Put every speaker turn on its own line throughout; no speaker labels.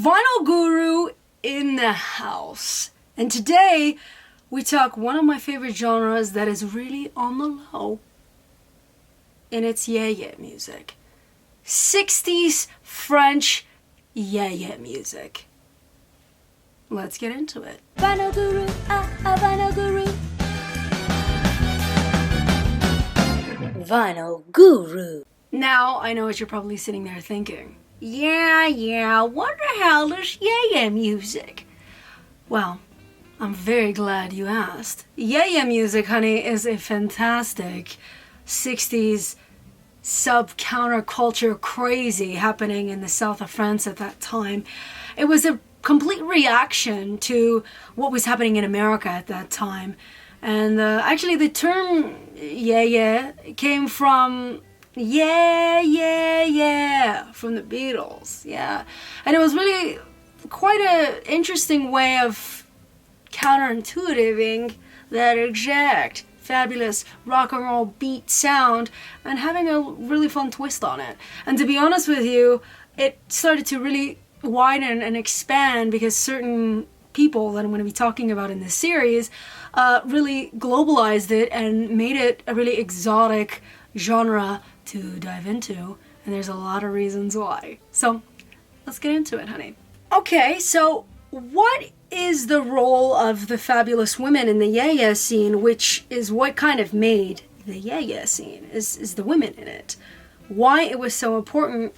Vinyl Guru in the house. And today we talk one of my favorite genres that is really on the low. And it's Yeye music. 60s French Yeye music. Let's get into it.
Vinyl Guru, Vinyl Guru. Vinyl Guru.
Now, I know what you're probably sitting there thinking. Yeah, what the hell is Yeye music? Well, I'm very glad you asked. Yeye music, honey, is a fantastic 60s sub-counterculture crazy happening in the south of France at that time. It was a complete reaction to what was happening in America at that time. And actually the term Yeye came from yeah, from the Beatles, yeah. And it was really quite an interesting way of counterintuiting that exact fabulous rock and roll beat sound and having a really fun twist on it. And to be honest with you, it started to really widen and expand because certain people that I'm going to be talking about in this series really globalized it and made it a really exotic genre to dive into, and there's a lot of reasons why. So let's get into it, honey. Okay, so what is the role of the fabulous women in the Yeye scene, which is what kind of made the Yeye scene, is the women in it. Why it was so important,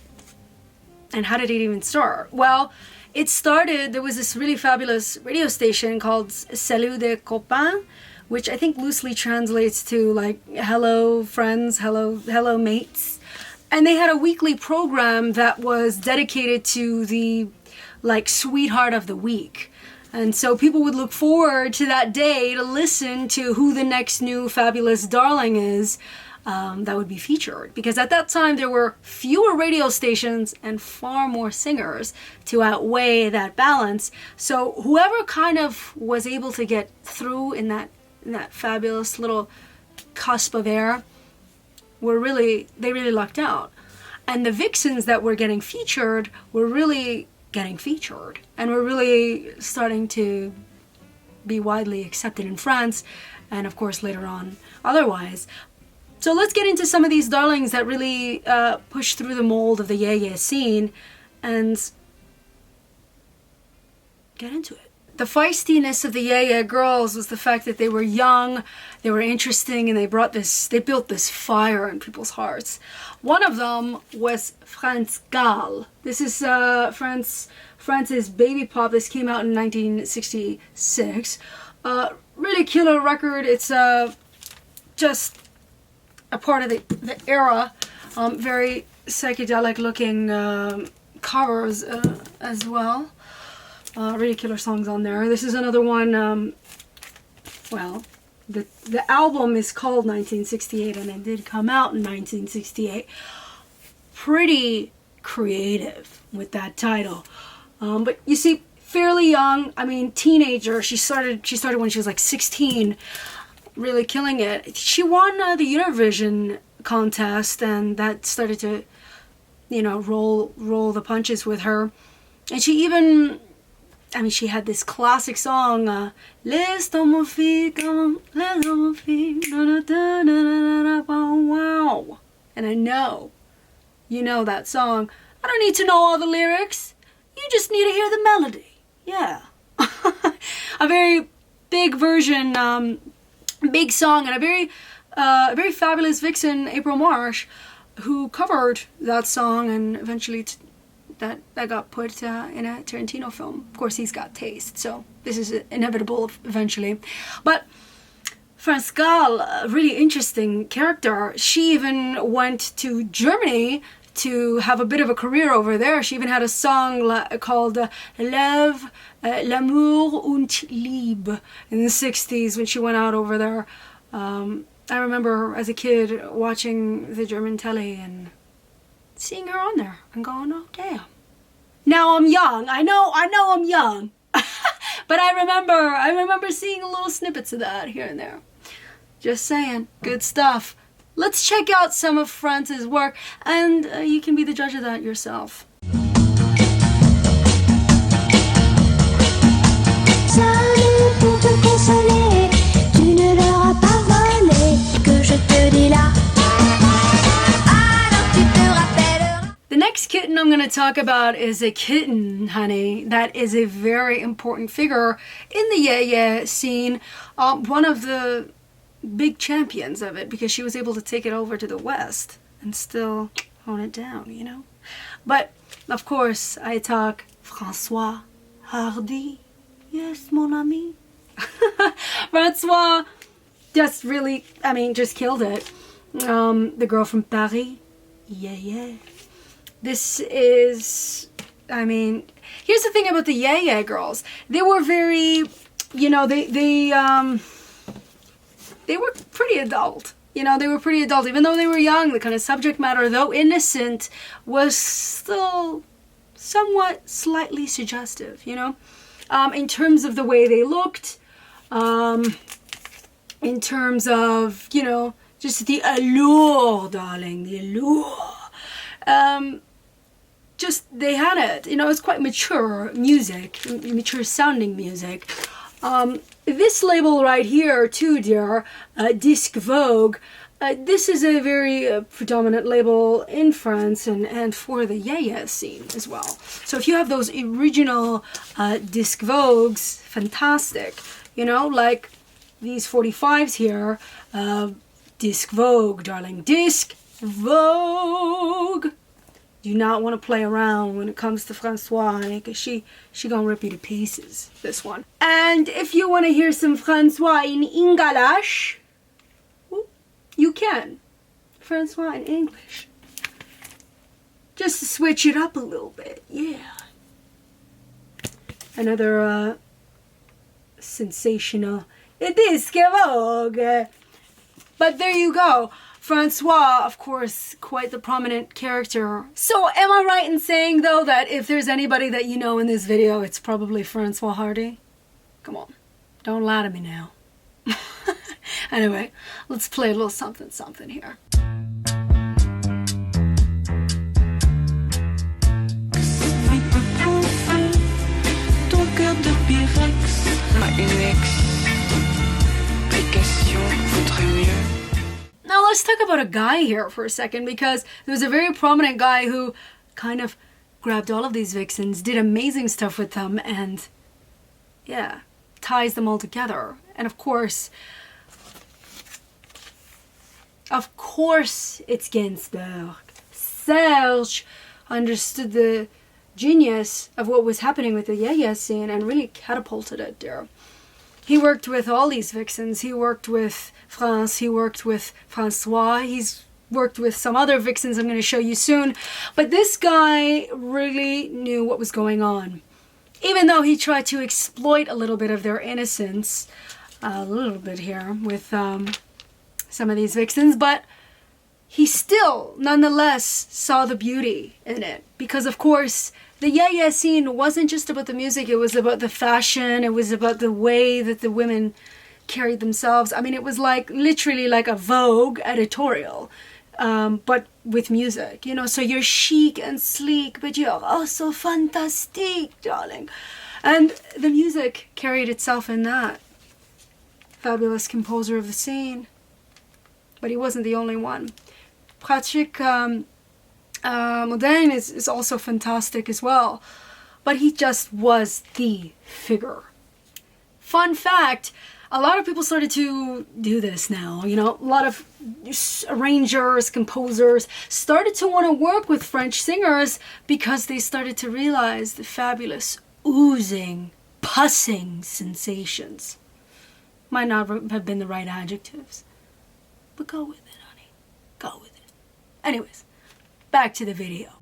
and how did it even start? Well, it started, there was this really fabulous radio station called Salut des Copains, which I think loosely translates to like hello friends, hello mates. And they had a weekly program that was dedicated to the like sweetheart of the week. And so people would look forward to that day to listen to who the next new fabulous darling is that would be featured. Because at that time there were fewer radio stations and far more singers to outweigh that balance. So whoever kind of was able to get through in that fabulous little cusp of air they really lucked out. And the vixens that were getting featured were really getting featured and were really starting to be widely accepted in France and of course later on otherwise. So let's get into some of these darlings that really push through the mold of the Yeye scene and get into it. The feistiness of the Yeye girls was the fact that they were young, they were interesting, and they built this fire in people's hearts. One of them was Gall. This is France's baby pop. This came out in 1966. Really killer record. It's just a part of the era. Very psychedelic looking covers as well. Really killer songs on there. This is another one, well, the album is called 1968 and it did come out in 1968. Pretty creative with that title. But you see, fairly young, I mean teenager, she started when she was like 16, really killing it. She won the Eurovision contest and that started to, roll the punches with her. And she even, she had this classic song, Les hommes filles, les hommes filles, wow. And I know, you know that song. I don't need to know all the lyrics. You just need to hear the melody. Yeah. A very big version, big song, and a very fabulous vixen, April Marsh, who covered that song and eventually that got put in a Tarantino film. Of course, he's got taste, so this is inevitable eventually. But Francoise Gall, a really interesting character. She even went to Germany to have a bit of a career over there. She even had a song called Love, L'amour und Liebe in the 60s when she went out over there. I remember as a kid watching the German telly and seeing her on there and going, oh damn. Now I'm young. I know I'm young. But I remember seeing little snippets of that here and there. Just saying, good stuff. Let's check out some of France's work and you can be the judge of that yourself. I'm going to talk about is a kitten, honey, that is a very important figure in the Yeye scene. One of the big champions of it, because she was able to take it over to the West and still hone it down, you know. But, of course, I talk Francoise Hardy. Yes, mon ami. Francoise just really, just killed it. The girl from Paris. Yeye. This is, here's the thing about the Yeye girls. They were very, they were pretty adult. They were pretty adult. Even though they were young, the kind of subject matter, though innocent, was still somewhat slightly suggestive, in terms of the way they looked, in terms of, just the allure, darling, the allure. Just, they had it. It was quite mature music, mature sounding music. This label right here, too, dear, Disque Vogue, this is a very predominant label in France and for the Yeye scene as well. So if you have those original Disque Vogues, fantastic. Like these 45s here, Disque Vogue, darling, Disque Vogue. Do not want to play around when it comes to Francoise, honey, because she gonna rip you to pieces, this one. And if you want to hear some Francoise in English, you can. Francoise in English. Just to switch it up a little bit, yeah. Another sensational Disque Vogue. But there you go. Francoise, of course, quite the prominent character. So am I right in saying, though, that if there's anybody that you know in this video, it's probably Francoise Hardy? Come on, don't lie to me now. Anyway, let's play a little something something here. Now let's talk about a guy here for a second, because there was a very prominent guy who kind of grabbed all of these vixens, did amazing stuff with them, and yeah, ties them all together. And of course it's Gainsbourg. Serge understood the genius of what was happening with the Yeye scene and really catapulted it there. He worked with all these vixens. He worked with France. He worked with Francoise. He's worked with some other vixens I'm going to show you soon. But this guy really knew what was going on. Even though he tried to exploit a little bit of their innocence, a little bit here with some of these vixens, but he still, nonetheless, saw the beauty in it. Because, of course, the Yeye scene wasn't just about the music, it was about the fashion, it was about the way that the women carried themselves. It was like, literally like a Vogue editorial, but with music, So you're chic and sleek, but you're also fantastique, darling. And the music carried itself in that. Fabulous composer of the scene. But he wasn't the only one. Pratique Moderne is also fantastic as well. But he just was the figure. Fun fact, a lot of people started to do this now. A lot of arrangers, composers started to want to work with French singers because they started to realize the fabulous oozing, pussing sensations. Might not have been the right adjectives. But go with it, honey. Go with it. Anyways, back to the video.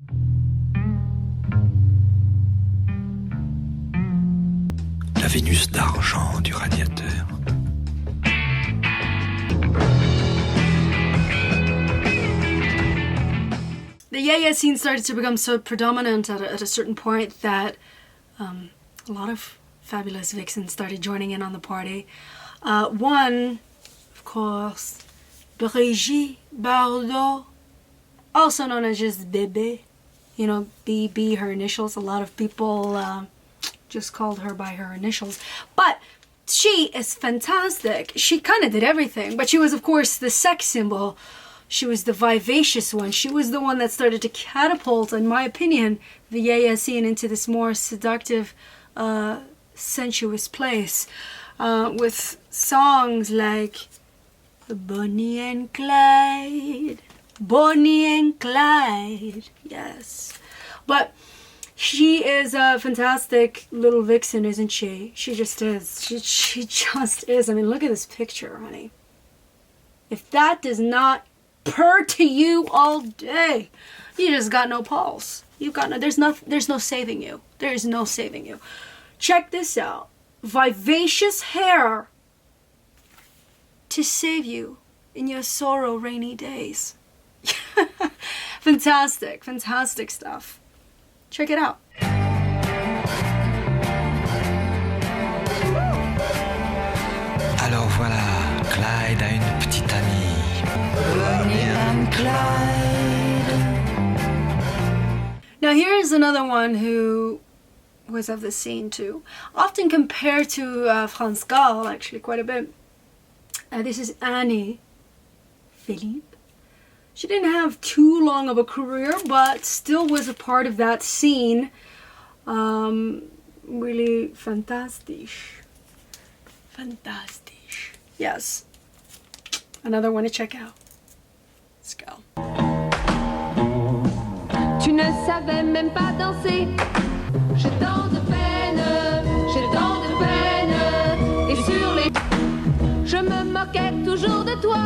La Vénus d'argent du radiateur.
The Yeye scene started to become so predominant at a certain point that a lot of fabulous vixens started joining in on the party. One, of course, Brigitte Bardot, also known as just Bébé, BB, her initials. A lot of people just called her by her initials. But she is fantastic. She kind of did everything, but she was, of course, the sex symbol. She was the vivacious one. She was the one that started to catapult, in my opinion, the Yeye scene into this more seductive, sensuous place. With songs like Bonnie and Clyde. Bonnie and Clyde. Yes. But she is a fantastic little vixen, isn't she? She just is. She just is. I mean, look at this picture, honey. If that does not purr to you all day, you just got no pulse. You've got no. There's no saving you. There is no saving you. Check this out. Vivacious hair to save you in your sorrow rainy days. Fantastic, fantastic stuff. Check it out.
Alors voilà, Clyde a une petite amie. Bonnie and Clyde.
Now here's another one who was of the scene too. Often compared to Franz Gall, actually quite a bit. This is Annie Philippe. She didn't have too long of a career, but still was a part of that scene. Really fantastic. Fantastic. Yes. Another one to check out. Let's go.
Tu ne savais même pas danser. J'ai tant de peine, j'ai tant de peine. Et sur les... Je me moquais toujours de toi.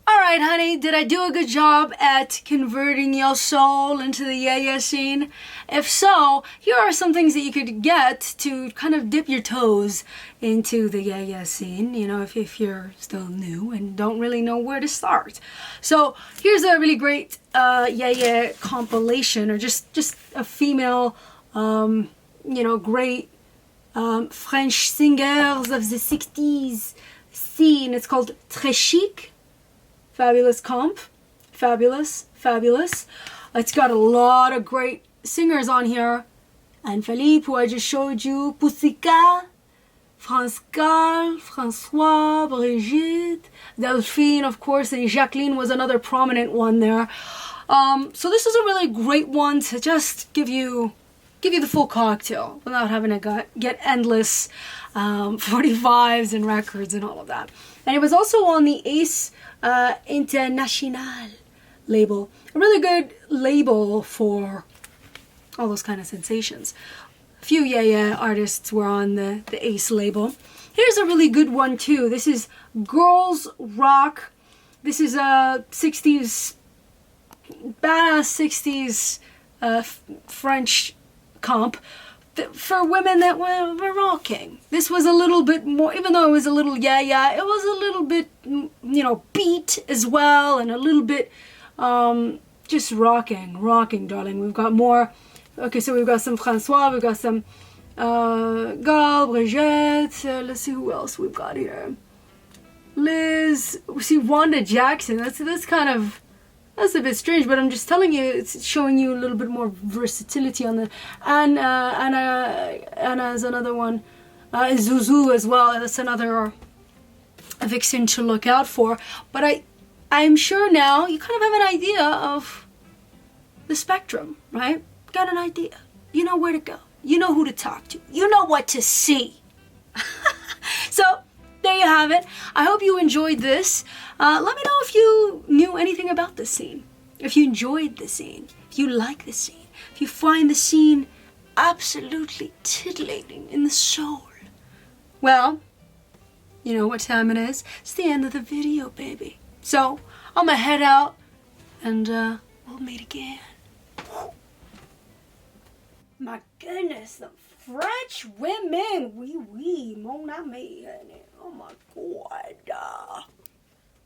Alright, honey, did I do a good job at converting your soul into the Yeye scene? If so, here are some things that you could get to kind of dip your toes into the Yeye scene, you know, if you're still new and don't really know where to start. So here's a really great Yeye compilation, or just a female, you know, great French singers of the 60s scene. It's called Très Chic. Fabulous comp. Fabulous. Fabulous. It's got a lot of great singers on here. And Philippe, who I just showed you. Pussycat. France Gall. Francoise. Brigitte. Delphine, of course. And Jacqueline was another prominent one there. So this is a really great one to just give you the full cocktail without having to get endless 45s and records and all of that. And it was also on the Ace International label. A really good label for all those kind of sensations. A few Yeye artists were on the Ace label. Here's a really good one too. This is Girls Rock. This is a 60s, badass 60s French comp for women that were rocking. This was a little bit more, even though it was a little yeah, it was a little bit, you know, beat as well, and a little bit just rocking, darling. We've got more. Okay, so we've got some Francois, we've got some Gall, Brigitte. Let's see who else we've got here. Liz. We see Wanda Jackson. That's kind of. That's a bit strange, but I'm just telling you, it's showing you a little bit more versatility on the... Anna is another one. Zuzu as well, that's another vixen to look out for. But I'm sure now you kind of have an idea of the spectrum, right? Got an idea. You know where to go. You know who to talk to. You know what to see. So... there you have it. I hope you enjoyed this. Let me know if you knew anything about this scene. If you enjoyed the scene. If you like the scene. If you find the scene absolutely titillating in the soul. Well, you know what time it is. It's the end of the video, baby. So, I'm gonna head out and we'll meet again. My goodness, the French women. Oui, mon ami. Oh my God.